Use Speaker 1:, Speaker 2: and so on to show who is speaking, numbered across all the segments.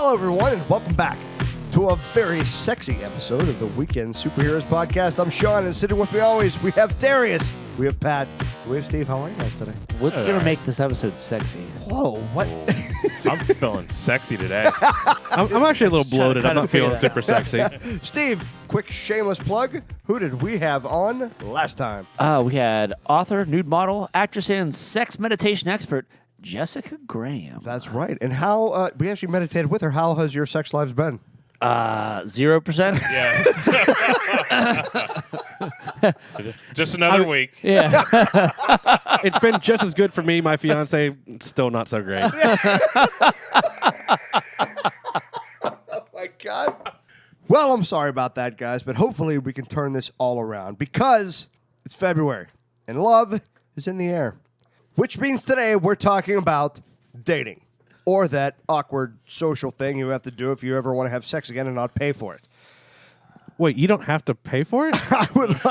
Speaker 1: Hello, everyone, and welcome back to a very sexy episode of the Weekend Superheroes Podcast. I'm Sean, and sitting with me always, we have Darius, we have Pat, we have Steve. How are you guys today?
Speaker 2: What's going to make this episode sexy?
Speaker 1: Whoa, what?
Speaker 3: I'm feeling sexy today.
Speaker 4: I'm actually a little bloated. I'm not feeling super sexy.
Speaker 1: Steve, quick shameless plug. Who did we have on last time?
Speaker 2: We had author, nude model, actress, and sex meditation expert, Jessica Graham.
Speaker 1: That's right. And how, we actually meditated with her. How has your sex lives been?
Speaker 2: 0%?
Speaker 3: Yeah. Just another week.
Speaker 2: Yeah.
Speaker 4: It's been just as good for me. My fiance, still not so great.
Speaker 1: Oh, my God. Well, I'm sorry about that, guys, but hopefully we can turn this all around because it's February and love is in the air. Which means today we're talking about dating, or that awkward social thing you have to do if you ever want to have sex again and not pay for it.
Speaker 4: Wait, you don't have to pay for it?
Speaker 1: I would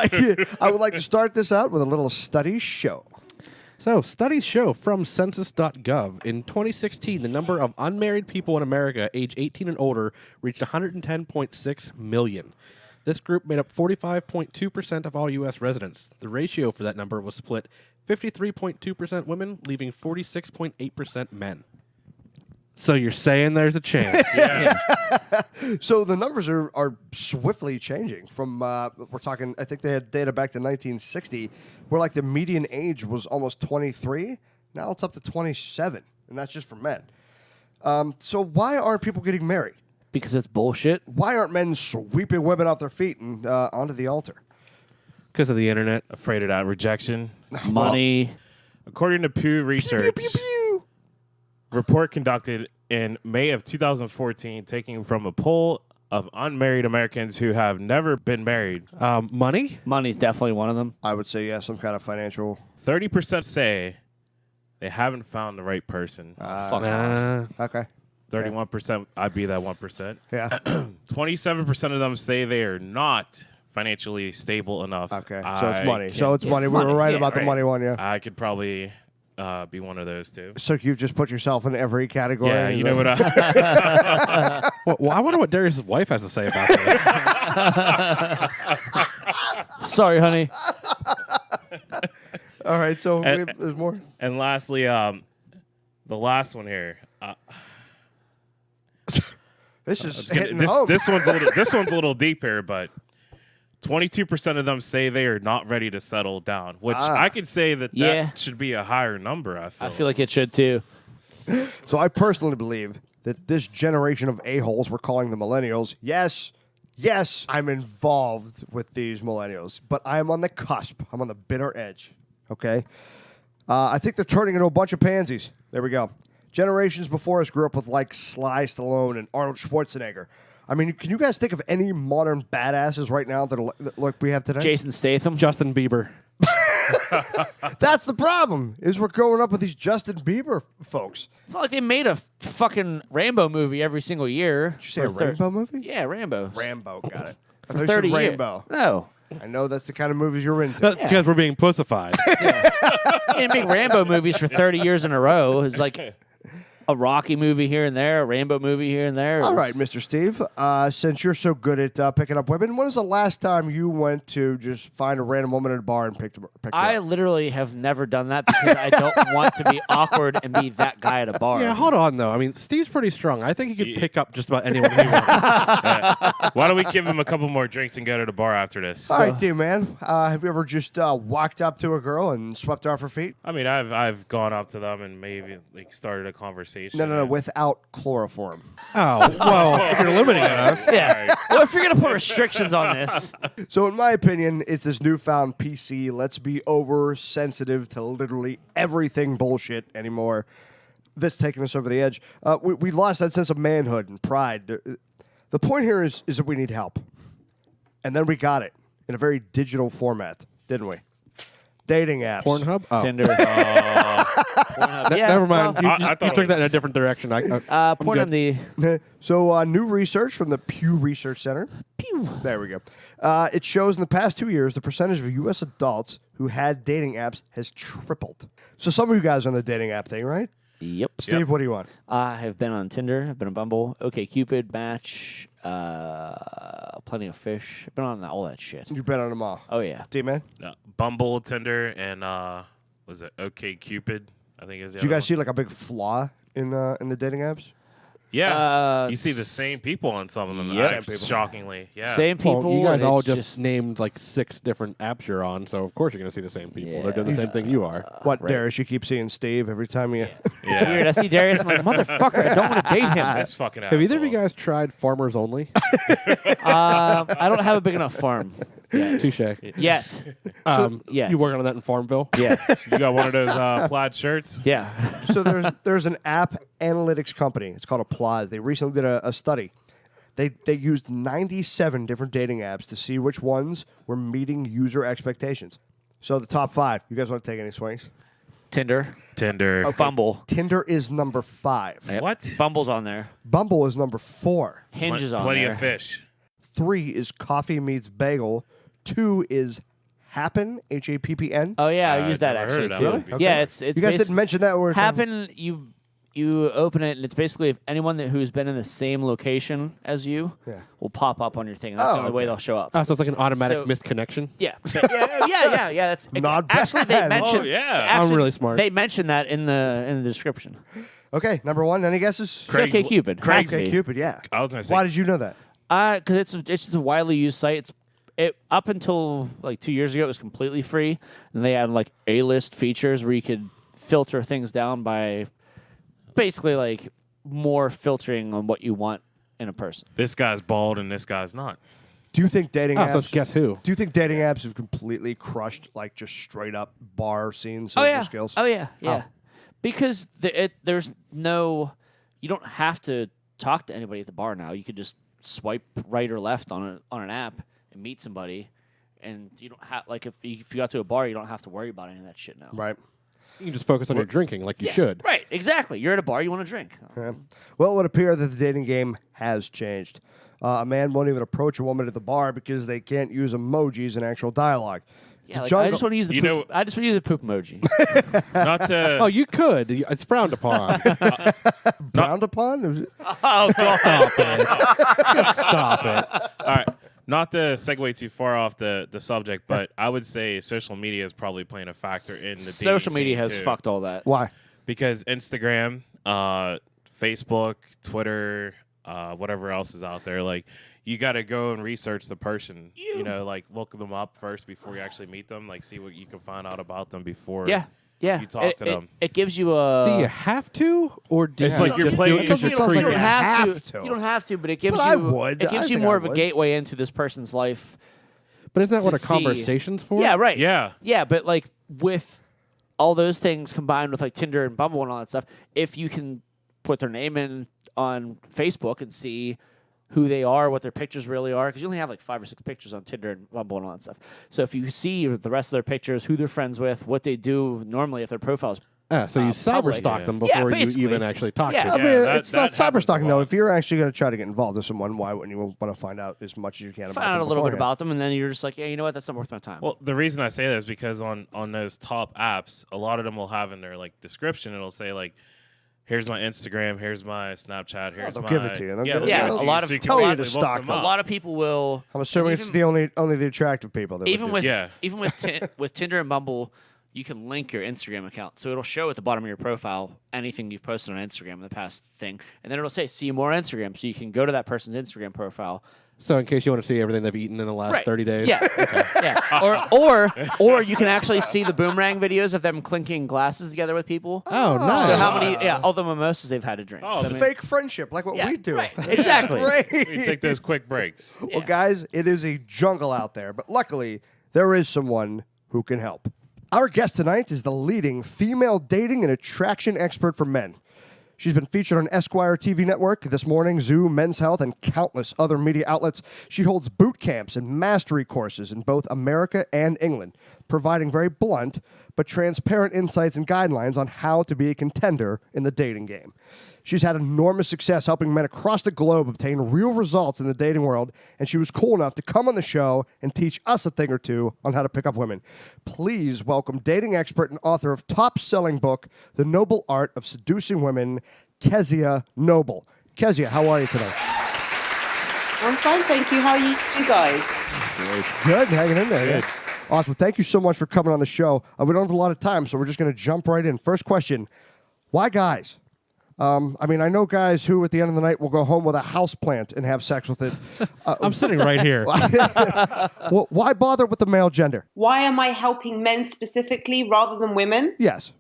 Speaker 1: like to start this out with a little study show.
Speaker 4: So, studies show from census.gov, in 2016, the number of unmarried people in America age 18 and older reached 110.6 million. This group made up 45.2% of all U.S. residents. The ratio for that number was split 53.2% women, leaving 46.8% men. So you're saying there's a chance?
Speaker 3: Yeah.
Speaker 1: So the numbers are swiftly changing. From we're talking, I think they had data back to 1960, where like the median age was almost 23. Now it's up to 27, and that's just for men. So why aren't people getting married?
Speaker 2: Because it's bullshit.
Speaker 1: Why aren't men sweeping women off their feet and onto the altar?
Speaker 4: Because of the internet.
Speaker 3: Afraid of that rejection.
Speaker 2: Money.
Speaker 3: According to Pew Research,
Speaker 1: Pew, pew, pew.
Speaker 3: report conducted in May of 2014, taking from a poll of unmarried Americans who have never been married.
Speaker 4: Money?
Speaker 2: Money's definitely one of them.
Speaker 1: I would say, yeah, some kind of financial.
Speaker 3: 30% say they haven't found the right person.
Speaker 2: Fuck off.
Speaker 1: Okay.
Speaker 3: 31%, I'd be that 1%.
Speaker 1: Yeah.
Speaker 3: 27% of them say they are not financially stable enough.
Speaker 1: Okay. So it's money.
Speaker 3: can't-
Speaker 1: So it's money. We
Speaker 2: money.
Speaker 1: were right
Speaker 2: Yeah,
Speaker 1: about the
Speaker 2: right.
Speaker 1: money one, yeah.
Speaker 3: I could probably be one of those two.
Speaker 1: So you've just put yourself in every category.
Speaker 3: Yeah, you know what
Speaker 4: Well, I wonder what Darius' wife has to say about this.
Speaker 2: Sorry, honey.
Speaker 1: All right, so
Speaker 3: And-
Speaker 1: there's more.
Speaker 3: And lastly, the last one here.
Speaker 1: This is
Speaker 3: It's gonna-
Speaker 1: hitting
Speaker 3: this
Speaker 1: home.
Speaker 3: this one's a little deep here, but 22% of them say they are not ready to settle down, which I could say that
Speaker 2: Yeah.
Speaker 3: should be a higher number.
Speaker 2: I feel like it should too.
Speaker 1: So I personally believe that this generation of a-holes, we're calling the millennials, yes, I'm involved with these millennials, but I am on the cusp. I'm on the bitter edge, okay? I think they're turning into a bunch of pansies. There we go. Generations before us grew up with, like, Sly Stallone and Arnold Schwarzenegger. I mean, can you guys think of any modern badasses right now that like we have today?
Speaker 2: Jason Statham.
Speaker 4: Justin Bieber.
Speaker 1: That's the problem, is we're growing up with these Justin Bieber folks.
Speaker 2: It's not like they made a fucking Rambo movie every single year.
Speaker 1: Did you say a Rainbow movie?
Speaker 2: Yeah, Rambo.
Speaker 1: Rambo, got it. I
Speaker 2: For
Speaker 1: thought you said
Speaker 2: 30 years.
Speaker 1: Rainbow.
Speaker 2: No.
Speaker 1: I know that's the kind of movies you're into.
Speaker 4: That's because we're being pussified.
Speaker 2: They didn't make Rambo movies for 30 years in a row. It's like a Rocky movie here and there, a Rambo movie here and there.
Speaker 1: All right, Mr. Steve, since you're so good at picking up women, when was the last time you went to just find a random woman at a bar and picked her
Speaker 2: I
Speaker 1: up?
Speaker 2: literally have never done that because I don't want to be awkward and be that guy at a bar.
Speaker 4: Yeah, hold on, though. I mean, Steve's pretty strong. I think he could pick up just about anyone he wants.
Speaker 3: Why don't we give him a couple more drinks and go to the bar after this?
Speaker 1: All right, D-man, have you ever just walked up to a girl and swept her off her feet?
Speaker 3: I mean, I've gone up to them and maybe like started a conversation.
Speaker 1: No, without chloroform.
Speaker 4: Oh, well, if you're limiting us.
Speaker 2: Yeah. Well, if you're going to put restrictions on this,
Speaker 1: So in my opinion, it's this newfound PC, let's be oversensitive to literally everything bullshit anymore that's taking us over the edge. We lost that sense of manhood and pride. The point here is that we need help. And then we got it in a very digital format, didn't we? Dating apps.
Speaker 4: Pornhub? Oh.
Speaker 2: Tinder. Pornhub. Yeah,
Speaker 4: Never mind.
Speaker 2: well,
Speaker 4: You
Speaker 3: I thought
Speaker 4: took
Speaker 3: it
Speaker 4: that in a
Speaker 3: was-
Speaker 4: different direction.
Speaker 2: Pornhub.
Speaker 4: good.
Speaker 1: So new research from the Pew Research Center.
Speaker 2: Pew.
Speaker 1: There we go. It shows in the past 2 years, the percentage of U.S. adults who had dating apps has tripled. So some of you guys are on the dating app thing, right?
Speaker 2: Yep.
Speaker 1: Steve, what do you want?
Speaker 2: I have been on Tinder. I've been on Bumble. OkCupid, Match, Plenty of Fish. I've been on all that shit.
Speaker 1: You've been on them all.
Speaker 2: Oh, yeah.
Speaker 1: D-Man?
Speaker 3: Bumble, Tinder, and was it OkCupid? I think is the
Speaker 1: Do you
Speaker 3: other
Speaker 1: guys see like a big flaw in the dating apps?
Speaker 3: Yeah, you see the same people on some of them.
Speaker 2: Yep.
Speaker 3: Same people. Shockingly, yeah.
Speaker 2: Same people.
Speaker 4: Well, you guys
Speaker 2: and
Speaker 4: all
Speaker 2: it's
Speaker 4: just named like 6 different apps you're on, so of course you're going to see the same people.
Speaker 2: Yeah.
Speaker 4: They're doing the same thing you are.
Speaker 1: What,
Speaker 2: right.
Speaker 1: Darius? You keep seeing Steve every time you...
Speaker 2: It's weird. I see Darius. I'm like, motherfucker, I don't want to date him.
Speaker 3: This fucking
Speaker 4: Have either of you
Speaker 3: asshole.
Speaker 4: guys tried Farmers Only?
Speaker 2: I don't have a big enough farm
Speaker 4: Touche.
Speaker 2: yet. Yet.
Speaker 4: You working on that in Farmville?
Speaker 2: Yeah.
Speaker 3: You got one of those plaid shirts?
Speaker 2: Yeah.
Speaker 1: So there's an app analytics company. It's called Applause. They recently did a study. They used 97 different dating apps to see which ones were meeting user expectations. So the top 5. You guys want to take any swings?
Speaker 2: Tinder.
Speaker 3: Tinder.
Speaker 2: Bumble.
Speaker 1: Tinder is number 5.
Speaker 2: Yep.
Speaker 3: What?
Speaker 2: Bumble's on there.
Speaker 1: Bumble is number 4.
Speaker 2: Hinge is on
Speaker 3: Plenty
Speaker 2: there.
Speaker 3: of fish.
Speaker 1: 3 is Coffee Meets Bagel. 2 is Happen, Happn.
Speaker 2: Oh yeah, I
Speaker 3: I've
Speaker 2: used that
Speaker 3: never
Speaker 2: actually
Speaker 3: heard of
Speaker 2: too.
Speaker 3: that one before.
Speaker 2: Yeah, it's
Speaker 1: You guys didn't mention that. When we were talking-
Speaker 2: Happen. You open it and it's basically if anyone who's been in the same location as you
Speaker 1: Yeah.
Speaker 2: will pop up on your thing. That's the only way
Speaker 1: okay.
Speaker 2: they'll show up.
Speaker 4: So it's like an automatic
Speaker 2: So-
Speaker 4: missed connection?
Speaker 2: Yeah. Yeah. That's
Speaker 1: Not
Speaker 2: actually they
Speaker 1: bad.
Speaker 2: mentioned.
Speaker 3: Oh, yeah.
Speaker 2: actually,
Speaker 4: I'm really smart.
Speaker 2: They mentioned that in the description.
Speaker 1: Okay, number 1. Any guesses?
Speaker 2: It's OkCupid.
Speaker 3: Craig's-
Speaker 2: Has to be.
Speaker 1: Cupid, yeah.
Speaker 3: I was gonna say.
Speaker 1: Why did you know that?
Speaker 2: Because it's a widely used site. It up until like 2 years ago, it was completely free, and they had like A-list features where you could filter things down by basically like more filtering on what you want in a person.
Speaker 3: This guy's bald and this guy's not.
Speaker 1: Do you think dating
Speaker 4: So
Speaker 1: apps?
Speaker 4: guess who?
Speaker 1: Do you think dating apps have completely crushed like just straight up bar scene social skills?
Speaker 2: Oh yeah.
Speaker 1: How?
Speaker 2: Because there's no, you don't have to talk to anybody at the bar now. You could just swipe right or left on an app and meet somebody, and you don't have like if you got to a bar, you don't have to worry about any of that shit now.
Speaker 1: Right.
Speaker 4: You can just focus on your drinking like you should.
Speaker 2: Right. Exactly. You're at a bar. You want to drink.
Speaker 1: Yeah. Well, it would appear that the dating game has changed. A man won't even approach a woman at the bar because they can't use emojis in actual dialogue.
Speaker 2: Yeah, like,
Speaker 1: jungle-
Speaker 2: I just want to use the
Speaker 3: You
Speaker 2: poop.
Speaker 3: know-
Speaker 2: I just want to use the poop emoji.
Speaker 3: Not to.
Speaker 4: Oh, you could. It's frowned upon.
Speaker 1: Frowned upon?
Speaker 2: Oh god.
Speaker 4: Stop it. Just stop it.
Speaker 3: All right. Not to segue too far off the subject, but I would say social media is probably playing a factor in the
Speaker 2: Social
Speaker 3: dating
Speaker 2: media
Speaker 3: scene,
Speaker 2: has
Speaker 3: too.
Speaker 2: fucked all that.
Speaker 1: Why?
Speaker 3: Because Instagram, Facebook, Twitter, whatever else is out there, like you got to go and research the person. You know, like look them up first before you actually meet them. Like see what you can find out about them before.
Speaker 2: Yeah.
Speaker 3: You talk to them.
Speaker 2: It gives you a.
Speaker 4: Do you have to? Or do
Speaker 3: It's
Speaker 4: you
Speaker 3: like you're
Speaker 4: just
Speaker 3: playing-
Speaker 4: do it
Speaker 3: it
Speaker 4: 'cause
Speaker 1: doesn't
Speaker 4: it's
Speaker 1: sound
Speaker 4: free?
Speaker 1: like
Speaker 2: You don't
Speaker 1: you
Speaker 2: have
Speaker 1: have
Speaker 2: to.
Speaker 1: to.
Speaker 2: You don't have to, but it gives
Speaker 1: But
Speaker 2: you.
Speaker 1: I would.
Speaker 2: It gives
Speaker 1: I
Speaker 2: you
Speaker 1: think
Speaker 2: more
Speaker 1: I
Speaker 2: of a
Speaker 1: would.
Speaker 2: gateway into this person's life.
Speaker 4: But isn't that what
Speaker 2: to
Speaker 4: a
Speaker 2: see-
Speaker 4: conversation's for?
Speaker 2: Yeah. Right.
Speaker 3: Yeah.
Speaker 2: Yeah, but like with all those things combined with like Tinder and Bumble and all that stuff, if you can put their name in on Facebook and see who they are, what their pictures really are, because you only have like 5 or 6 pictures on Tinder and Bumble and all that stuff. So if you see the rest of their pictures, who they're friends with, what they do normally, if their profile's
Speaker 4: So you cyber
Speaker 2: public.
Speaker 4: stalk them
Speaker 2: Yeah,
Speaker 4: before you
Speaker 2: basically.
Speaker 4: even actually talk
Speaker 2: Yeah.
Speaker 4: to
Speaker 1: I
Speaker 4: them.
Speaker 1: mean,
Speaker 3: that-
Speaker 1: it's not
Speaker 3: that happens a
Speaker 1: cyberstalking, though.
Speaker 3: lot.
Speaker 1: If you're actually going to try to get involved with someone, why wouldn't you want to find out as much as you can about
Speaker 2: find out
Speaker 1: them
Speaker 2: a little bit
Speaker 1: beforehand?
Speaker 2: about them, and then you're just like, yeah, you know what, that's not worth my time.
Speaker 3: Well, the reason I say that is because on those top apps, a lot of them will have in their like description, it'll say like, "Here's my Instagram, here's my Snapchat, here's
Speaker 1: they'll
Speaker 3: my."
Speaker 1: give it to you. They'll give it
Speaker 3: they'll
Speaker 1: to
Speaker 3: give
Speaker 1: you.
Speaker 3: it
Speaker 2: Yeah,
Speaker 3: to
Speaker 2: a lot
Speaker 3: so
Speaker 2: of-
Speaker 3: you can
Speaker 1: tell you to
Speaker 3: actually look
Speaker 1: stalk
Speaker 3: them
Speaker 1: them.
Speaker 2: a
Speaker 3: up.
Speaker 2: lot of people will.
Speaker 1: I'm assuming
Speaker 2: and
Speaker 1: it's
Speaker 2: even-
Speaker 1: the only the attractive people. That
Speaker 2: even
Speaker 1: would
Speaker 2: with
Speaker 1: do.
Speaker 3: Yeah.
Speaker 2: even with with Tinder and Bumble, you can link your Instagram account, so it'll show at the bottom of your profile anything you've posted on Instagram in the past thing, and then it'll say "see more Instagram," so you can go to that person's Instagram profile.
Speaker 4: So in case you want to see everything they've eaten in the last 30 days.
Speaker 2: Yeah, yeah. Or you can actually see the boomerang videos of them clinking glasses together with people.
Speaker 4: Oh, nice.
Speaker 2: So how many? Yeah, all the mimosas they've had to drink.
Speaker 3: Oh,
Speaker 2: So, I
Speaker 3: the
Speaker 2: mean-
Speaker 1: Fake friendship, like what
Speaker 2: Yeah,
Speaker 1: we do.
Speaker 2: right, exactly.
Speaker 1: Great.
Speaker 3: You take those quick breaks.
Speaker 1: Well, guys, it is a jungle out there, but luckily there is someone who can help. Our guest tonight is the leading female dating and attraction expert for men. She's been featured on Esquire TV Network, This Morning, Zoo, Men's Health, and countless other media outlets. She holds boot camps and mastery courses in both America and England, providing very blunt but transparent insights and guidelines on how to be a contender in the dating game. She's had enormous success helping men across the globe obtain real results in the dating world, and she was cool enough to come on the show and teach us a thing or two on how to pick up women. Please welcome dating expert and author of top-selling book, The Noble Art of Seducing Women, Kezia Noble. Kezia, how are you today?
Speaker 5: I'm fine, thank you. How are you guys?
Speaker 1: Good, hanging in there. Good. Awesome. Thank you so much for coming on the show. We don't have a lot of time, so we're just going to jump right in. First question, why guys? I know guys who at the end of the night will go home with a house plant and have sex with it.
Speaker 4: I'm sitting right here.
Speaker 1: Well, why bother with the male gender?
Speaker 5: Why am I helping men specifically rather than women?
Speaker 1: Yes.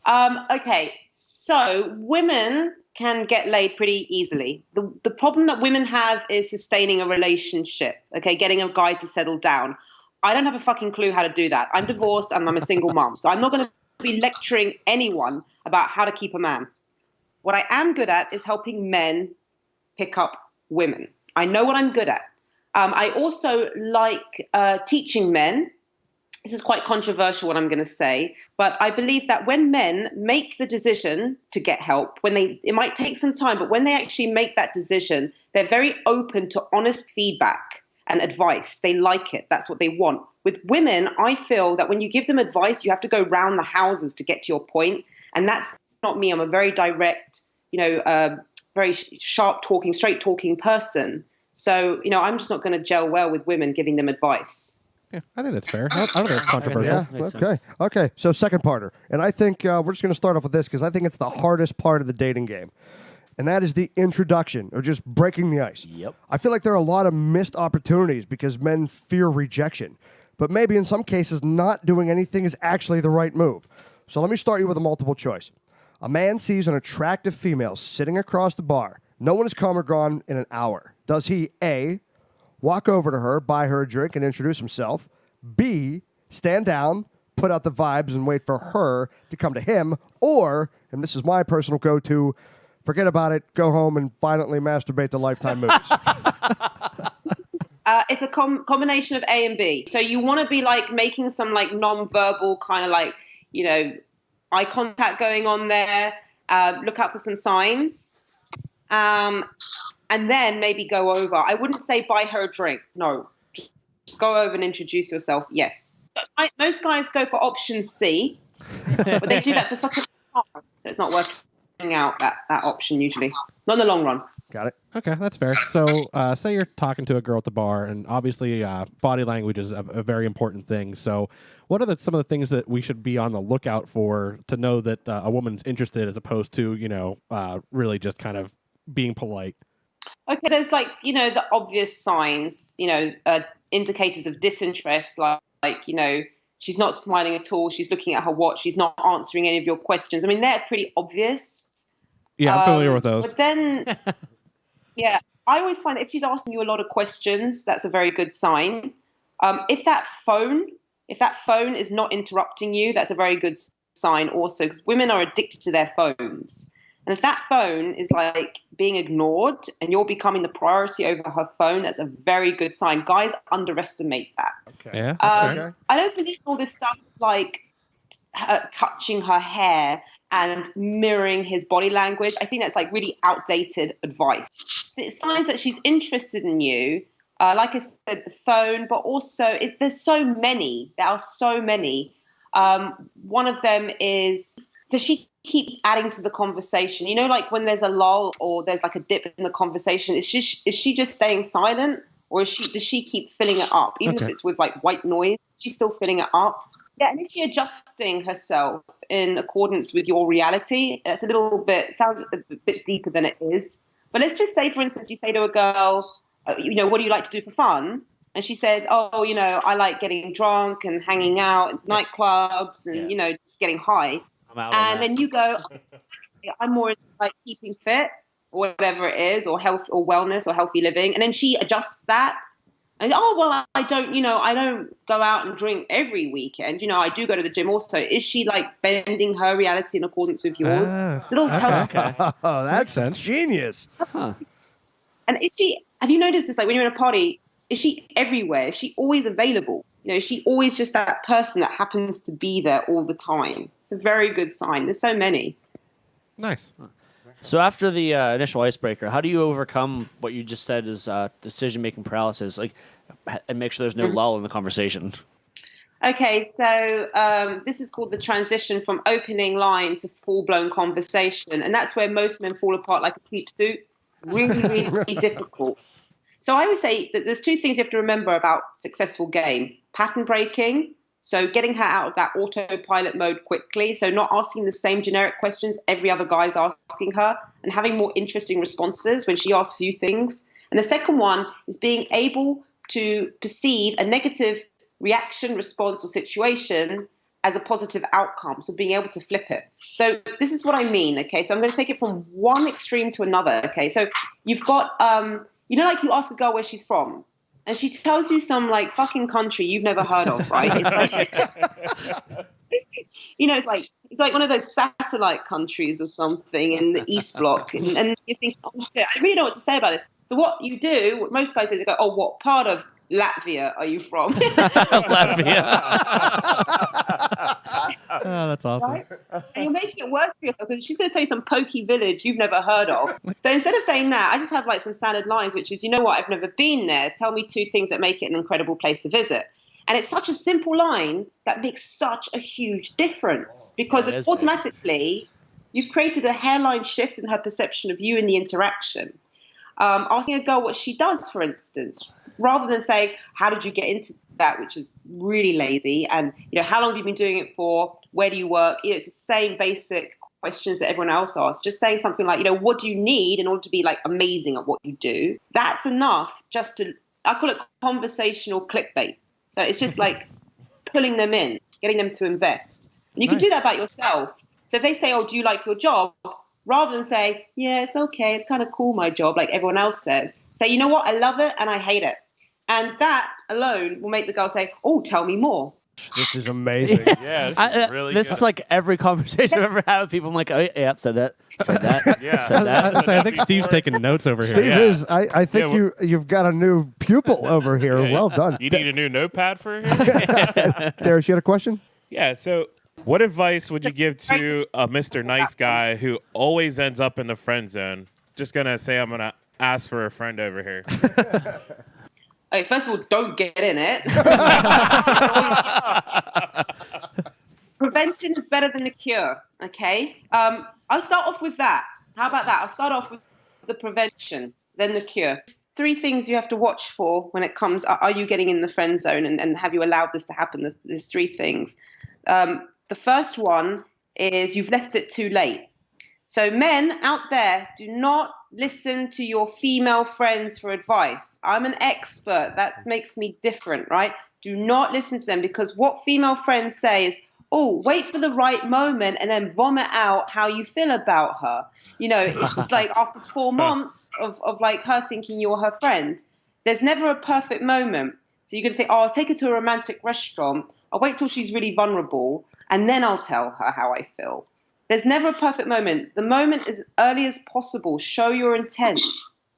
Speaker 5: Okay, so women can get laid pretty easily. The problem that women have is sustaining a relationship, okay, getting a guy to settle down. I don't have a fucking clue how to do that. I'm divorced and I'm a single mom, so I'm not going to be lecturing anyone about how to keep a man. What I am good at is helping men pick up women. I know what I'm good at. I also like teaching men. This is quite controversial what I'm going to say, but I believe that when men make the decision to get help, it might take some time, but when they actually make that decision, they're very open to honest feedback and advice. They like it. That's what they want. With women, I feel that when you give them advice, you have to go round the houses to get to your point, and that's not me. I'm a very direct, very sharp talking, straight talking person. So, I'm just not going to gel well with women giving them advice.
Speaker 4: Yeah, I think that's fair. I don't think that's controversial.
Speaker 1: Yeah, okay. So second parter. And I think we're just going to start off with this because I think it's the hardest part of the dating game. And that is the introduction, or just breaking the ice.
Speaker 2: Yep.
Speaker 1: I feel like there are a lot of missed opportunities because men fear rejection. But maybe in some cases, not doing anything is actually the right move. So let me start you with a multiple choice. A man sees an attractive female sitting across the bar. No one has come or gone in an hour. Does he, A, walk over to her, buy her a drink, and introduce himself? B, stand down, put out the vibes, and wait for her to come to him? Or, and this is my personal go-to, forget about it, go home and violently masturbate to Lifetime movies.
Speaker 5: It's a combination of A and B. So you want to be making some non-verbal kind of eye contact going on there. Look out for some signs. And then maybe go over. I wouldn't say buy her a drink. No. Just go over and introduce yourself. Yes. Most guys go for option C, but they do that for such a long time that it's not working out, that option usually. Not in the long run.
Speaker 1: Got it.
Speaker 4: Okay, that's fair. So say you're talking to a girl at the bar, and obviously body language is a very important thing. So what are some of the things that we should be on the lookout for to know that a woman's interested as opposed to, really just kind of being polite?
Speaker 5: Okay, there's the obvious signs, indicators of disinterest, she's not smiling at all, she's looking at her watch, she's not answering any of your questions. I mean, they're pretty obvious.
Speaker 4: Yeah, I'm familiar with those.
Speaker 5: But then, yeah, I always find that if she's asking you a lot of questions, that's a very good sign. If that phone is not interrupting you, that's a very good sign also, because women are addicted to their phones. And if that phone is being ignored and you're becoming the priority over her phone, that's a very good sign. Guys underestimate that.
Speaker 1: Okay.
Speaker 4: Yeah.
Speaker 1: Okay.
Speaker 5: I don't believe all this stuff her touching her hair and mirroring his body language. I think that's really outdated advice. It's signs that she's interested in you. Like I said, the phone, but also there's so many. There are so many. One of them is, does she keep adding to the conversation? When there's a lull or there's a dip in the conversation, is she just staying silent, or does she keep filling it up? Even if it's with white noise, she's still filling it up. Yeah, and is she adjusting herself in accordance with your reality? It's sounds a bit deeper than it is. But let's just say, for instance, you say to a girl, what do you like to do for fun? And she says, I like getting drunk and hanging out at nightclubs and, getting high. And then you go, I'm more into keeping fit or whatever it is, or health or wellness or healthy living. And then she adjusts that. And I don't go out and drink every weekend. I do go to the gym also. Is she bending her reality in accordance with yours? It'll tell.
Speaker 1: Okay. Oh, that's genius.
Speaker 2: Huh.
Speaker 5: And have you noticed this? When you're in a party, is she everywhere? Is she always available? Is she always just that person that happens to be there all the time? It's a very good sign. There's so many.
Speaker 4: Nice.
Speaker 2: So after the initial icebreaker, how do you overcome what you just said is decision-making paralysis, like, and make sure there's no lull in the conversation?
Speaker 5: Okay, so this is called the transition from opening line to full-blown conversation, and that's where most men fall apart like a peep suit. Really, really difficult. So I would say that there's two things you have to remember about successful game. Pattern breaking, so getting her out of that autopilot mode quickly, so not asking the same generic questions every other guy's asking her, and having more interesting responses when she asks you things. And the second one is being able to perceive a negative reaction, response, or situation as a positive outcome. So being able to flip it. So this is what I mean, okay? So I'm going to take it from one extreme to another, okay? So you've got, like you ask a girl where she's from, and she tells you some like fucking country you've never heard of, right? It's like, it's like one of those satellite countries or something in the East Bloc. And you think, oh shit, I really don't know what to say about this. So what you do, what most guys do, they go, oh, what part of Latvia are you from?
Speaker 2: Latvia.
Speaker 4: Oh, that's awesome.
Speaker 5: Right? And you're making it worse for yourself because she's going to tell you some pokey village you've never heard of. So instead of saying that, I just have like some standard lines, which is, you know what, I've never been there. Tell me 2 things that make it an incredible place to visit. And it's such a simple line that makes such a huge difference because automatically you've created a hairline shift in her perception of you in the interaction. Asking a girl what she does, for instance, rather than say, how did you get into that, which is really lazy, and how long have you been doing it for, where do you work, it's the same basic questions that everyone else asks. Just saying something like, what do you need in order to be like amazing at what you do, that's enough just to, I call it conversational clickbait. So it's just like pulling them in, getting them to invest. And you can do that about yourself. So if they say, oh, do you like your job, rather than say, yeah, it's okay, it's kind of cool, my job, like everyone else says, say, you know what, I love it and I hate it. And that alone will make the girl say, oh, tell me more.
Speaker 1: This is amazing.
Speaker 3: Yeah, this is really
Speaker 2: This
Speaker 3: good.
Speaker 2: is like every conversation I've ever had with people. I'm like, oh, yeah, said that.
Speaker 3: Yeah.
Speaker 2: Said that.
Speaker 4: I think Steve's taking notes over here.
Speaker 1: Steve
Speaker 3: Yeah.
Speaker 1: is. I think
Speaker 3: Yeah,
Speaker 1: you've got a new pupil over here.
Speaker 3: Yeah,
Speaker 1: Well done.
Speaker 3: You need a new notepad for here?
Speaker 1: Darius, you had a question?
Speaker 3: Yeah, so what advice would you give to a Mr. Nice Guy who always ends up in the friend zone? Just going to say I'm going to ask for a friend over here.
Speaker 5: Okay, first of all, don't get in it. Prevention is better than the cure, okay? I'll start off with that. How about that? I'll start off with the prevention, then the cure. 3 things you have to watch for when it comes, are you getting in the friend zone and have you allowed this to happen? There's 3 things. The first one is you've left it too late. So men out there, do not listen to your female friends for advice. I'm an expert. That makes me different, right? Do not listen to them because what female friends say is, oh, wait for the right moment and then vomit out how you feel about her. It's like after 4 months of like her thinking you're her friend, there's never a perfect moment. So you're going to think, oh, I'll take her to a romantic restaurant. I'll wait till she's really vulnerable and then I'll tell her how I feel. There's never a perfect moment. The moment as early as possible. Show your intent.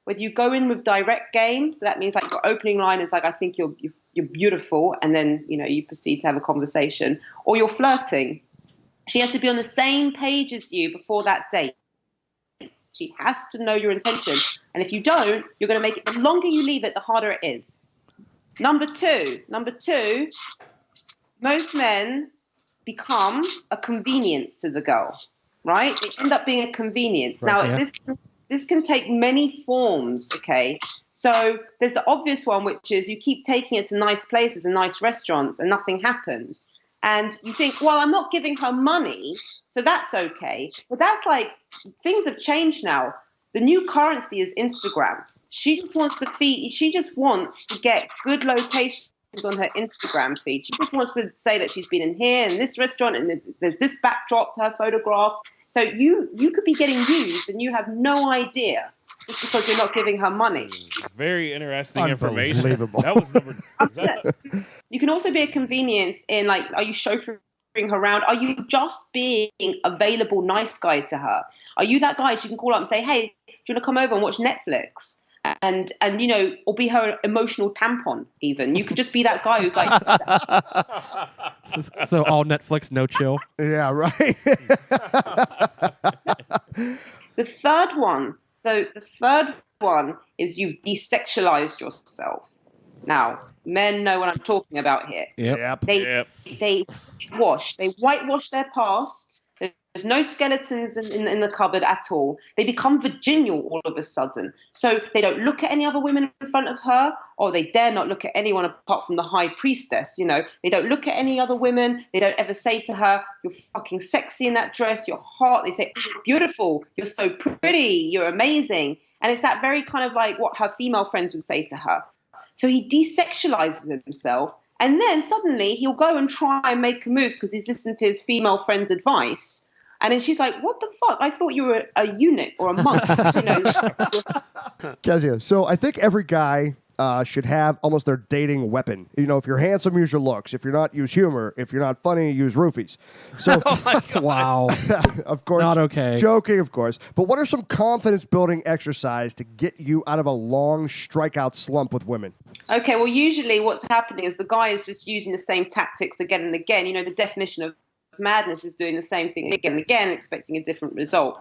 Speaker 5: Whether you go in with direct game, so that means like your opening line is like, I think you're beautiful, and then you proceed to have a conversation, or you're flirting. She has to be on the same page as you before that date. She has to know your intention, and if you don't, you're going to make it. The longer you leave it, the harder it is. Number two, most men become a convenience to the girl, right? They end up being a convenience.
Speaker 4: Right,
Speaker 5: now, this can take many forms, okay? So there's the obvious one, which is you keep taking it to nice places and nice restaurants and nothing happens. And you think, well, I'm not giving her money, so that's okay. But that's like, things have changed now. The new currency is Instagram. She just wants to get good locations on her Instagram feed. She just wants to say that she's been in here in this restaurant and there's this backdrop to her photograph. So you could be getting used and you have no idea just because you're not giving her money.
Speaker 3: Very interesting information.
Speaker 1: Unbelievable.
Speaker 3: That was number. Is that,
Speaker 5: You can also be a convenience in like, are you chauffeuring her around? Are you just being available nice guy to her? Are you that guy she can call up and say, hey, do you want to come over and watch Netflix? And or be her emotional tampon even. You could just be that guy who's like...
Speaker 4: So all Netflix, no chill.
Speaker 1: Yeah, right.
Speaker 5: The third one, is you've desexualized yourself. Now, men know what I'm talking about here.
Speaker 1: Yep.
Speaker 5: They whitewash their past. There's no skeletons in the cupboard at all. They become virginal all of a sudden. So they don't look at any other women in front of her, or they dare not look at anyone apart from the high priestess. They don't look at any other women. They don't ever say to her, "You're fucking sexy in that dress. You're hot." They say, "You're beautiful. You're so pretty. You're amazing." And it's that very kind of like what her female friends would say to her. So he desexualizes himself. And then suddenly he'll go and try and make a move because he's listened to his female friend's advice. And then she's like, "What the fuck? I thought you were a eunuch or a monk."
Speaker 1: Kezia, so I think every guy should have almost their dating weapon. If you're handsome, use your looks. If you're not, use humor. If you're not funny, use roofies. So,
Speaker 4: Wow.
Speaker 1: of course,
Speaker 4: Not okay.
Speaker 1: Joking, of course. But what are some confidence-building exercise to get you out of a long strikeout slump with women?
Speaker 5: Okay, well, usually what's happening is the guy is just using the same tactics again and again. The definition of madness is doing the same thing again and again, expecting a different result.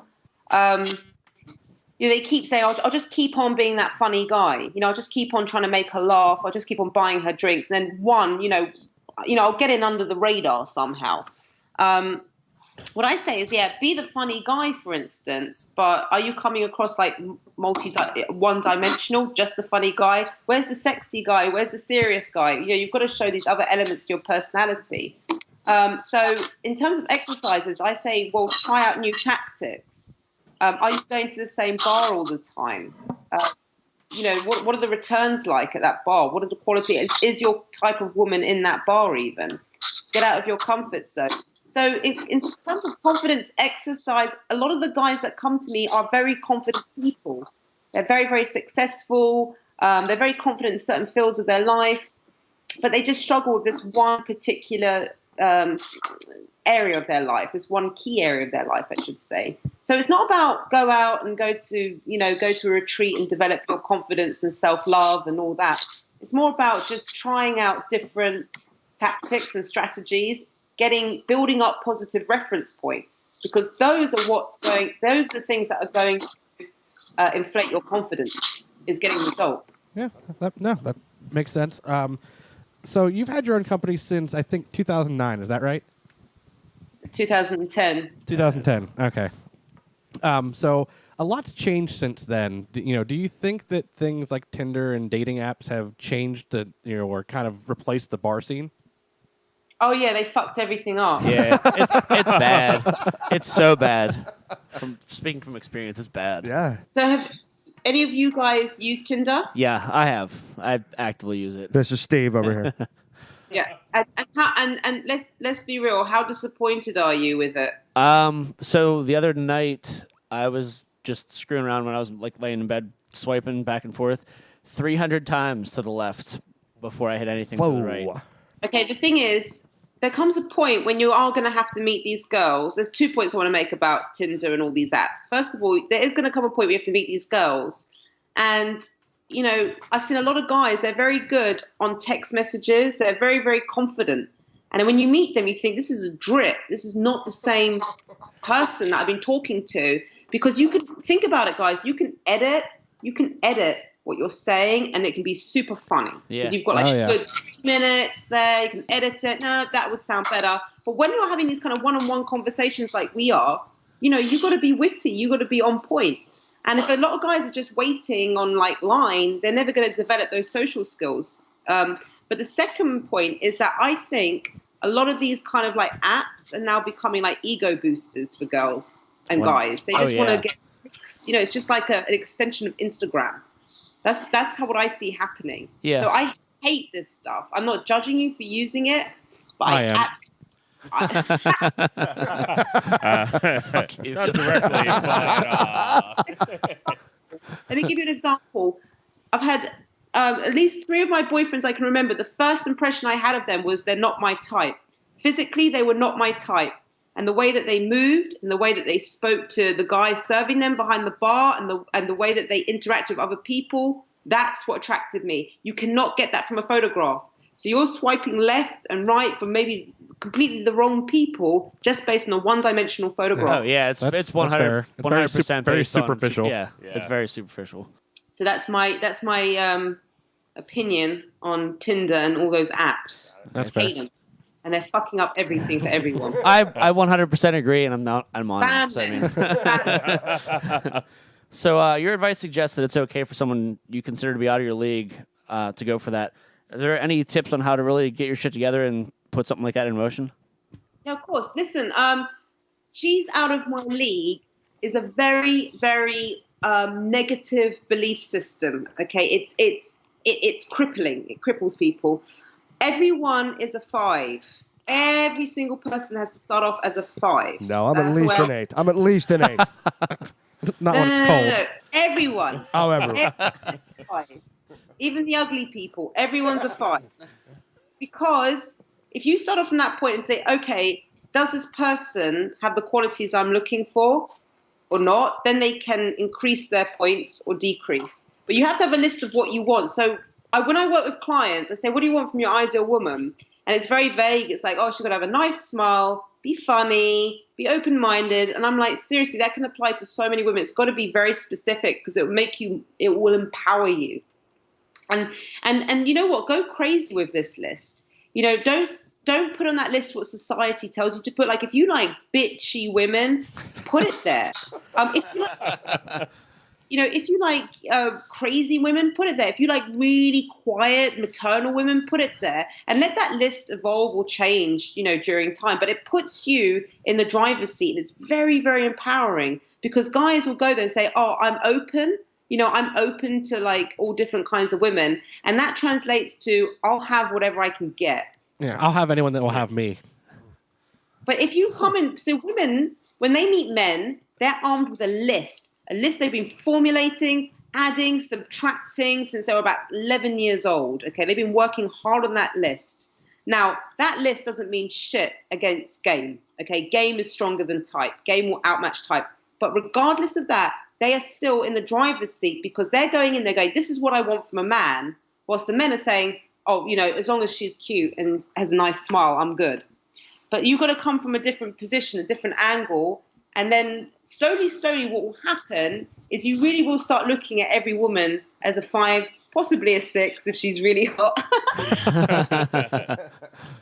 Speaker 5: They keep saying, I'll just keep on being that funny guy. I'll just keep on trying to make her laugh. I'll just keep on buying her drinks. And then I'll get in under the radar somehow. What I say is, be the funny guy, for instance, but are you coming across like one-dimensional, just the funny guy? Where's the sexy guy? Where's the serious guy? You've got to show these other elements to your personality. So in terms of exercises, I say, well, try out new tactics. Are you going to the same bar all the time? What are the returns like at that bar? What are the quality? Is your type of woman in that bar even? Get out of your comfort zone. So in terms of confidence exercise, a lot of the guys that come to me are very confident people. They're very, very successful. They're very confident in certain fields of their life, but they just struggle with this one particular area of their life, this one key area of their life, I should say. So it's not about go out and go to a retreat and develop your confidence and self-love and all that. It's more about just trying out different tactics and strategies, building up positive reference points, because those are the things that are going to inflate your confidence, is getting results.
Speaker 4: Yeah, that makes sense. So you've had your own company since, I think, 2009. Is that right?
Speaker 5: 2010.
Speaker 4: 2010. Okay. So a lot's changed since then. Do you think that things like Tinder and dating apps have changed or kind of replaced the bar scene?
Speaker 5: Oh yeah, they fucked everything up.
Speaker 2: Yeah, it's bad. It's so bad. Speaking from experience, it's bad.
Speaker 1: Yeah.
Speaker 5: So have any of you guys used Tinder?
Speaker 2: Yeah, I have. I actively use it.
Speaker 1: This is Steve over here.
Speaker 5: Yeah, and let's be real. How disappointed are you with it?
Speaker 2: So the other night I was just screwing around when I was like laying in bed, swiping back and forth, 300 times to the left before I hit anything to the right.
Speaker 5: Okay, the thing is, there comes a point when you are going to have to meet these girls. There's 2 points I want to make about Tinder and all these apps. First of all, there is going to come a point where you have to meet these girls. And, I've seen a lot of guys, they're very good on text messages. They're very, very confident. And then when you meet them, you think, this is a drip. This is not the same person that I've been talking to. Because you can think about it, guys. You can edit what you're saying, and it can be super funny. Because you've got good 6 minutes there, you can edit it. No, that would sound better. But when you're having these kind of one-on-one conversations like we are, you've got to be witty, you've got to be on point. And if a lot of guys are just waiting on line, they're never going to develop those social skills. But the second point is that I think a lot of these kind of apps are now becoming like ego boosters for girls and guys. They just want to get, it's just like an extension of Instagram. That's how what I see happening.
Speaker 2: Yeah.
Speaker 5: So I just hate this stuff. I'm not judging you for using it, but I
Speaker 4: am.
Speaker 2: Fuck you.
Speaker 3: Not directly, but
Speaker 5: Let me give you an example. I've had at least 3 of my boyfriends I can remember. The first impression I had of them was they're not my type. Physically, they were not my type. And the way that they moved and the way that they spoke to the guys serving them behind the bar and the way that they interacted with other people, that's what attracted me. You cannot get that from a photograph. So you're swiping left and right for maybe completely the wrong people just based on a one-dimensional photograph.
Speaker 2: Oh yeah, it's
Speaker 4: That's
Speaker 2: 100%
Speaker 4: fair. It's very
Speaker 2: 100%
Speaker 4: very
Speaker 2: based on-
Speaker 4: superficial.
Speaker 2: yeah,
Speaker 3: Yeah.
Speaker 2: it's very superficial.
Speaker 5: So that's my opinion on Tinder and all those apps.
Speaker 4: That's
Speaker 5: I hate
Speaker 4: fair.
Speaker 5: them. And they're fucking up everything for everyone.
Speaker 2: I 100% agree, and I'm on
Speaker 5: Bam
Speaker 2: it. So, I
Speaker 5: then.
Speaker 2: mean,
Speaker 5: Bam.
Speaker 2: so your advice suggests that it's okay for someone you consider to be out of your league to go for that. Are there any tips on how to really get your shit together and put something like that in motion?
Speaker 5: Yeah, of course. Listen, she's out of my league is a very, very negative belief system. Okay, it's crippling. It cripples people. Everyone is a 5. Every single person has to start off as a 5.
Speaker 1: No, I'm at
Speaker 5: That's
Speaker 1: least
Speaker 5: where-
Speaker 1: an 8. I'm at least an 8.
Speaker 4: Not when it's cold.
Speaker 5: No. Everyone.
Speaker 1: However,
Speaker 5: Everyone's a 5. Even the ugly people. Everyone's a 5. Because if you start off from that point and say, okay, does this person have the qualities I'm looking for or not? Then they can increase their points or decrease. But you have to have a list of what you want. So when I work with clients, I say, what do you want from your ideal woman? And it's very vague. It's like, oh, she's got to have a nice smile, be funny, be open-minded. And I'm like, seriously, that can apply to so many women. It's got to be very specific because it will empower you. And you know what? Go crazy with this list. You know, don't put on that list what society tells you to put. Like, if you like bitchy women, put it there. If you like crazy women, put it there. If you like really quiet maternal women, put it there. And let that list evolve or change, during time. But it puts you in the driver's seat. And it's very, very empowering because guys will go there and say, oh, I'm open. I'm open to like all different kinds of women. And that translates to I'll have whatever I can get.
Speaker 4: Yeah, I'll have anyone that will have me.
Speaker 5: But if you come in, so women, when they meet men, they're armed with a list they've been formulating, adding, subtracting since they were about 11 years old. Okay, they've been working hard on that list. Now, that list doesn't mean shit against game. Okay, game is stronger than type. Game will outmatch type. But regardless of that, they are still in the driver's seat because they're going in, they're going, this is what I want from a man. Whilst the men are saying, oh, as long as she's cute and has a nice smile, I'm good. But you've got to come from a different position, a different angle. And then slowly, what will happen is you really will start looking at every woman as a 5, possibly a 6 if she's really hot.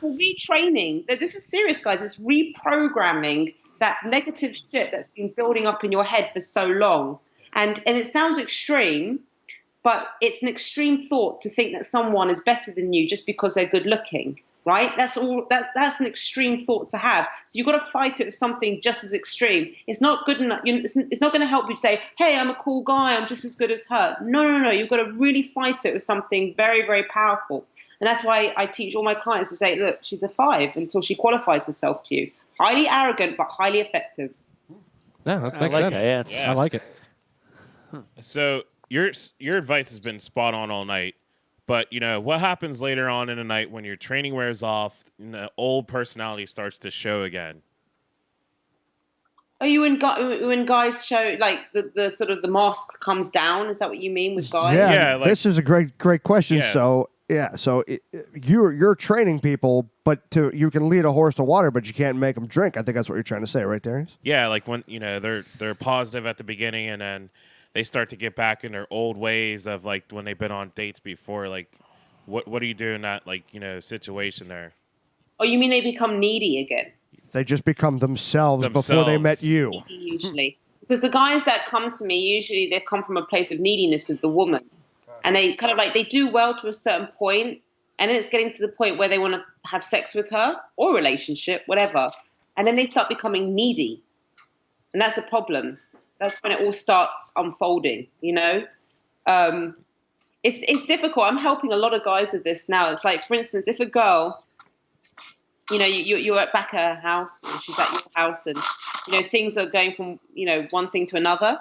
Speaker 5: Retraining. This is serious, guys. It's reprogramming that negative shit that's been building up in your head for so long. And it sounds extreme, but it's an extreme thought to think that someone is better than you just because they're good looking, right? That's an extreme thought to have. So you've got to fight it with something just as extreme. It's not good enough. It's not going to help you say, hey, I'm a cool guy, I'm just as good as her. No. You've got to really fight it with something very, very powerful. And that's why I teach all my clients to say, look, she's a 5 until she qualifies herself to you. Highly arrogant, but highly effective.
Speaker 4: Yeah, that
Speaker 2: I
Speaker 4: makes
Speaker 2: like
Speaker 4: sense.
Speaker 2: it. Yeah, it's-
Speaker 4: I like it.
Speaker 3: So your advice has been spot on all night, but what happens later on in the night when your training wears off and the old personality starts to show again?
Speaker 5: Are you when guys show like the sort of the mask comes down? Is that what you mean with guys?
Speaker 3: Yeah, like-
Speaker 1: this is a great question.
Speaker 3: Yeah.
Speaker 1: So you're training people, but you can lead a horse to water, but you can't make them drink. I think that's what you're trying to say, right, Darius?
Speaker 3: Yeah, like when they're positive at the beginning and then they start to get back in their old ways of like when they've been on dates before. Like, what do you do in that situation there?
Speaker 5: Oh, you mean they become needy again?
Speaker 1: They just become themselves before they met you.
Speaker 5: Usually, because the guys that come to me, usually they come from a place of neediness of the woman, and they kind of like they do well to a certain point, and then it's getting to the point where they want to have sex with her or relationship, whatever, and then they start becoming needy, and that's a problem. That's when it all starts unfolding. It's difficult. I'm helping a lot of guys with this now. It's like, for instance, if a girl, you're at back at her house, or she's at your house, and things are going from one thing to another,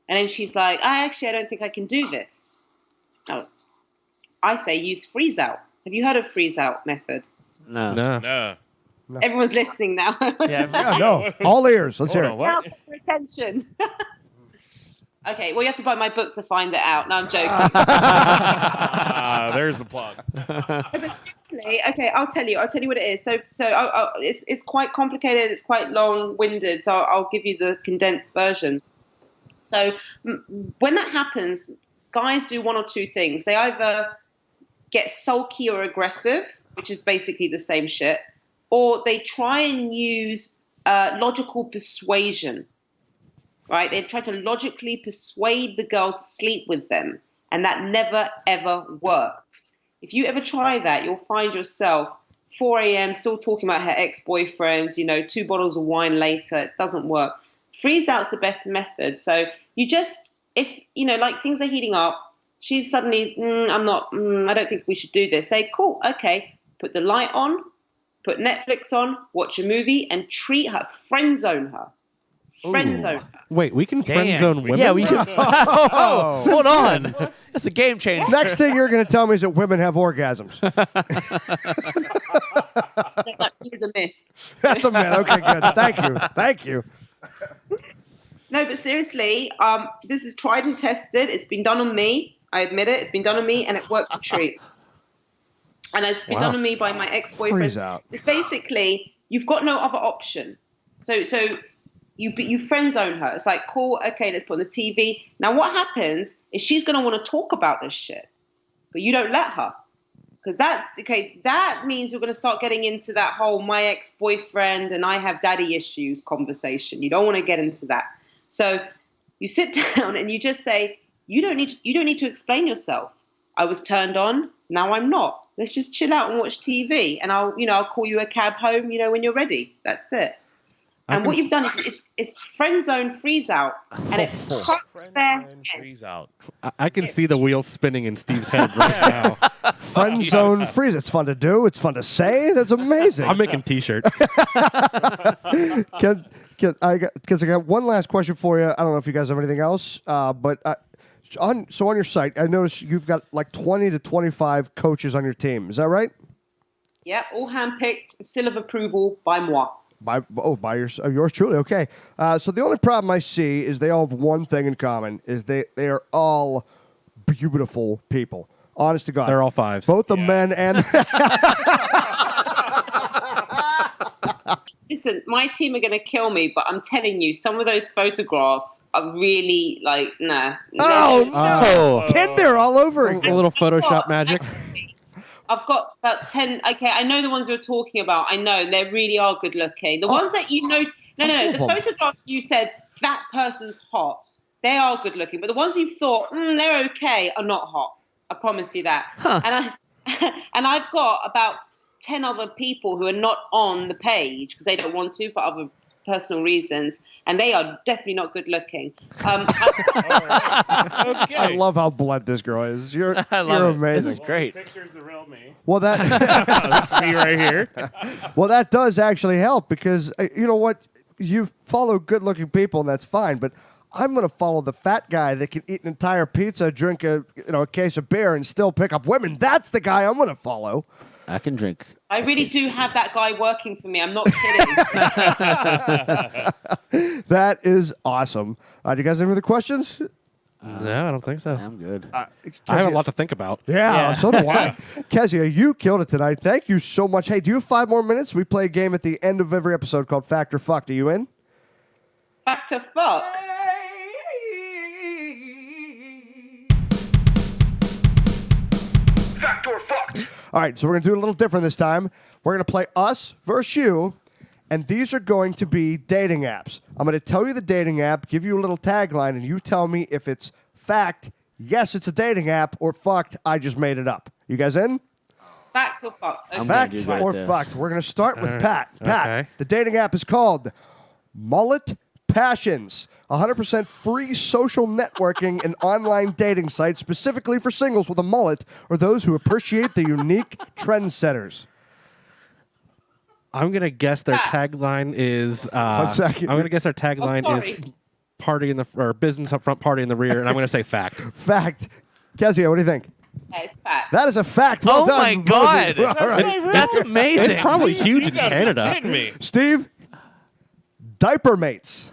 Speaker 5: and then she's like, I don't think I can do this. No, I say use freeze out. Have you heard of freeze out method?
Speaker 2: No.
Speaker 3: No.
Speaker 5: Everyone's listening now.
Speaker 2: Yeah.
Speaker 1: Yeah, no. All ears. Let's hear
Speaker 3: Hold
Speaker 1: it.
Speaker 3: on, what?
Speaker 5: Helps for attention. Okay, well, you have to buy my book to find it out. No, I'm joking.
Speaker 3: There's the plug.
Speaker 5: But seriously, okay, I'll tell you what it is. So it's quite complicated. It's quite long-winded. So I'll give you the condensed version. So when that happens, guys do one or two things. They either get sulky or aggressive, which is basically the same shit, or they try and use logical persuasion. Right? They try to logically persuade the girl to sleep with them, and that never, ever works. If you ever try that, you'll find yourself 4 a.m. still talking about her ex-boyfriends, 2 bottles of wine later. It doesn't work. Freeze out's the best method. So you just, if, like things are heating up, she's suddenly, I don't think we should do this. Say, cool, okay, put the light on, put Netflix on, watch a movie, and treat her, friend zone her. Friend zone.
Speaker 4: Wait, we can friend zone women?
Speaker 2: Yeah, we can. Oh, hold on. That's a game changer.
Speaker 1: Next thing you're going to tell me is that women have orgasms.
Speaker 5: That is a myth.
Speaker 1: That's a myth. Okay, good. Thank you.
Speaker 5: No, but seriously, this is tried and tested. It's been done on me. I admit it. It's been done on me, and it worked a treat. And it's been done on me by my ex-boyfriend.
Speaker 1: Freeze out.
Speaker 5: It's basically, you've got no other option. So you friend zone her. It's like, cool, okay, let's put on the TV. Now what happens is she's going to want to talk about this shit, but you don't let her. Because that means you're going to start getting into that whole my ex-boyfriend and I have daddy issues conversation. You don't want to get into that. So you sit down and you just say, you don't need to explain yourself. I was turned on, now I'm not. Let's just chill out and watch TV, and I'll call you a cab home, when you're ready. That's it. And what you've done is friend zone freeze out, and it cuts their head.
Speaker 3: Freeze out.
Speaker 4: I can see the wheels spinning in Steve's head right now.
Speaker 1: Friend zone freeze. It's fun to do. It's fun to say. That's amazing.
Speaker 4: I'm making T-shirts.
Speaker 1: Because I got one last question for you. I don't know if you guys have anything else, but on your site, I noticed you've got like 20 to 25 coaches on your team. Is that right?
Speaker 5: Yep, all handpicked, seal of approval by moi.
Speaker 1: By yours truly. Okay. So the only problem I see is they all have one thing in common: is they are all beautiful people. Honest to God,
Speaker 4: They're all fives.
Speaker 1: Both the men and.
Speaker 5: Listen, my team are going to kill me, but I'm telling you, some of those photographs are really like, nah.
Speaker 1: Oh no! Tinder all over
Speaker 4: A
Speaker 1: again.
Speaker 4: little Photoshop magic.
Speaker 5: I've got about 10. Okay, I know the ones you're talking about. I know they really are good looking. The ones that no. The photographs you said that person's hot. They are good looking, but the ones you thought they're okay are not hot. I promise you that.
Speaker 2: Huh.
Speaker 5: And I've got about 10 other people who are not on the page because they don't want to for other personal reasons, and they are definitely not good looking.
Speaker 3: Okay.
Speaker 1: I love how blunt this girl is. You're amazing.
Speaker 2: This is great.
Speaker 3: Picture's the real me.
Speaker 1: Well,
Speaker 3: That's me right here.
Speaker 1: well, that does actually help because you know what? You follow good-looking people, and that's fine. But I'm going to follow the fat guy that can eat an entire pizza, drink a case of beer, and still pick up women. That's the guy I'm going to follow.
Speaker 2: I can drink.
Speaker 5: I really do have that guy working for me. I'm not kidding.
Speaker 1: That is awesome. Do you guys have any other questions?
Speaker 4: No, I don't think so.
Speaker 2: I'm good.
Speaker 4: I have a lot to think about.
Speaker 1: Yeah, so do I. Kezia, you killed it tonight. Thank you so much. Hey, do you have 5 more minutes? We play a game at the end of every episode called Fact or Fucked. Are you in?
Speaker 5: Fact or fuck?
Speaker 1: Fact or fuck. All right, so we're going to do it a little different this time. We're going to play us versus you, and these are going to be dating apps. I'm going to tell you the dating app, give you a little tagline, and you tell me if it's fact, yes, it's a dating app, or fucked, I just made it up. You guys in?
Speaker 5: Fact or fuck? Okay.
Speaker 1: Fact
Speaker 2: do like
Speaker 1: or
Speaker 2: this.
Speaker 1: fucked. We're going to start with Pat. Pat,
Speaker 4: okay.
Speaker 1: the dating app is called Mullet Passions. 100% free social networking and online dating site specifically for singles with a mullet or those who appreciate the unique trendsetters.
Speaker 4: I'm gonna guess their tagline is.
Speaker 1: 1 second.
Speaker 4: I'm gonna guess their tagline
Speaker 5: sorry.
Speaker 4: is "Party in the" or "Business up front, party in the rear," and I'm gonna say fact.
Speaker 1: Fact. Kezia, what do you think?
Speaker 5: Yeah, it's fact.
Speaker 1: That is a fact. Well
Speaker 2: Oh
Speaker 1: done,
Speaker 2: my
Speaker 1: both
Speaker 2: God.
Speaker 1: of you. All right.
Speaker 2: That's amazing.
Speaker 4: It's probably huge in
Speaker 3: You gotta be
Speaker 4: Canada.
Speaker 3: kidding me.
Speaker 1: Steve, Diaper Mates.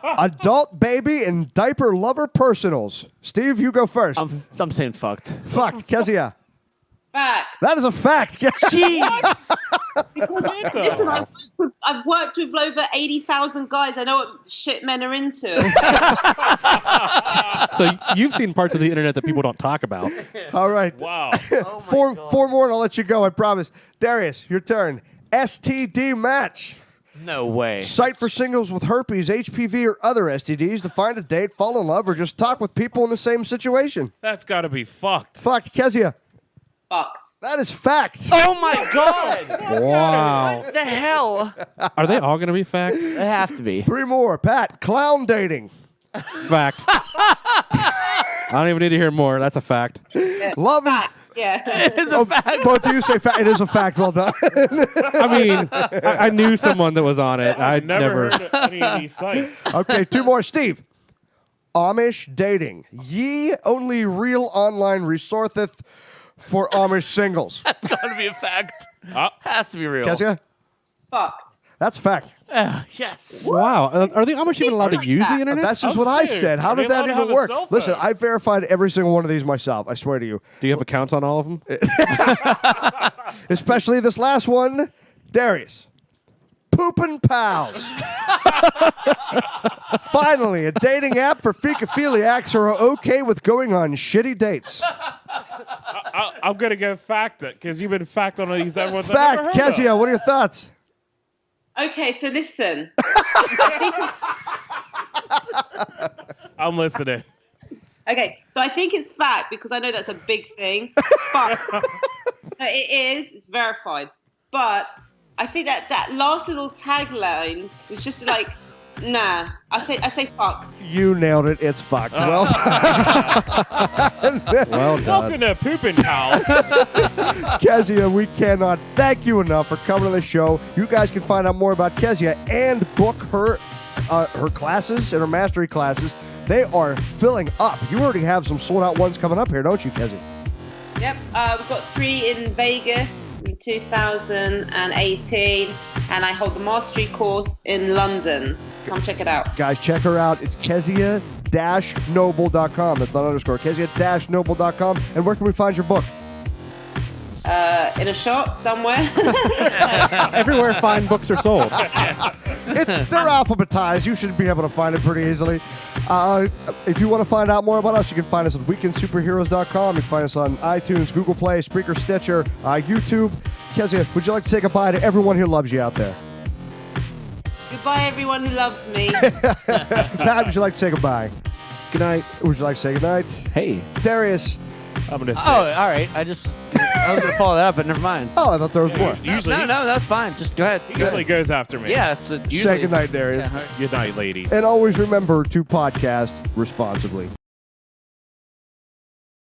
Speaker 1: adult baby and diaper lover personals. Steve, you go first.
Speaker 2: I'm saying fucked.
Speaker 1: Fucked. Kezia.
Speaker 5: Fact.
Speaker 1: That is a fact.
Speaker 2: Jeez.
Speaker 5: Because, listen, I've worked with over 80,000 guys. I know what shit men are into.
Speaker 4: So you've seen parts of the internet that people don't talk about.
Speaker 1: All right.
Speaker 3: Wow.
Speaker 1: Four more and I'll let you go, I promise. Darius, your turn. STD match.
Speaker 2: No way.
Speaker 1: Site for singles with herpes, HPV, or other STDs to find a date, fall in love, or just talk with people in the same situation.
Speaker 3: That's got to be fucked.
Speaker 1: Fucked. Kezia.
Speaker 5: Fucked.
Speaker 1: That is fact.
Speaker 2: Oh my god.
Speaker 4: Wow.
Speaker 2: What the hell?
Speaker 4: Are they all going to be fact?
Speaker 2: They have to be.
Speaker 1: 3 more. Pat. Clown dating.
Speaker 4: Fact. I don't even need to hear more. That's a fact.
Speaker 1: Love and...
Speaker 5: Fact. Yeah.
Speaker 2: It's a fact.
Speaker 1: Both of you say fact. It is a fact. Well done.
Speaker 4: I mean, I knew someone that was on it. I
Speaker 3: Never heard of any of these sites.
Speaker 1: Okay, 2 more. Steve. Amish dating. Ye only real online resourceth for Amish singles.
Speaker 2: That's got to be a fact.
Speaker 3: Oh.
Speaker 2: Has to be real.
Speaker 1: Kezia?
Speaker 5: Fucked.
Speaker 1: That's fact.
Speaker 2: Yes.
Speaker 4: Wow. Are the Amish even allowed to use the internet?
Speaker 1: That's just
Speaker 3: I'm
Speaker 1: what I
Speaker 3: serious.
Speaker 1: said. How
Speaker 3: Are they
Speaker 1: did that
Speaker 3: allowed to
Speaker 1: even
Speaker 3: have a
Speaker 1: work?
Speaker 3: cell phone?
Speaker 1: Listen, I verified every single one of these myself. I swear to you.
Speaker 4: Do you have accounts on all of them?
Speaker 1: Especially this last one. Darius. Poopin' Pals. Finally, a dating app for fecophiliacs who are okay with going on shitty dates.
Speaker 3: I'm going to go fact it because you've been fact on these other ones.
Speaker 1: Fact. Kezia, what are your thoughts?
Speaker 5: Okay, so listen.
Speaker 3: I'm listening.
Speaker 5: Okay, so I think it's fact because I know that's a big thing. But no, it is. It's verified. But I think that last little tagline was just like, nah. I say fucked.
Speaker 1: You nailed it. It's fucked. Well done.
Speaker 4: Well done.
Speaker 3: Welcome to Poopin' Pals.
Speaker 1: Kezia, we cannot thank you enough for coming to the show. You guys can find out more about Kezia and book her classes and her mastery classes. They are filling up. You already have some sold out ones coming up here, don't you, Kezia?
Speaker 5: Yep, we've got 3 in Vegas in 2018, and I hold the mastery course in London. Come check it out.
Speaker 1: Guys, check her out. It's Kezia-Noble.com. That's not underscore. Kezia-Noble.com. And where can we find your book?
Speaker 5: In a shop somewhere.
Speaker 4: Everywhere fine books are sold.
Speaker 1: They're alphabetized. You should be able to find it pretty easily. If you want to find out more about us, you can find us at weekendsuperheroes.com. You can find us on iTunes, Google Play, Spreaker, Stitcher, YouTube. Kezia, would you like to say goodbye to everyone who loves you out there?
Speaker 5: Goodbye, everyone who loves me.
Speaker 1: Pat, would you like to say goodbye?
Speaker 4: Good night.
Speaker 1: Would you like to say goodnight?
Speaker 2: Hey.
Speaker 1: Darius.
Speaker 3: I'm going to say.
Speaker 2: Oh, all right. I was going to follow that up, but never mind.
Speaker 1: Oh, I thought there was more.
Speaker 3: Usually,
Speaker 2: No, that's fine. Just go ahead.
Speaker 3: he usually goes after me.
Speaker 2: Yeah, it's usually.
Speaker 1: Say goodnight, Darius.
Speaker 2: Yeah, all right.
Speaker 3: Good night, ladies.
Speaker 1: And always remember to podcast responsibly.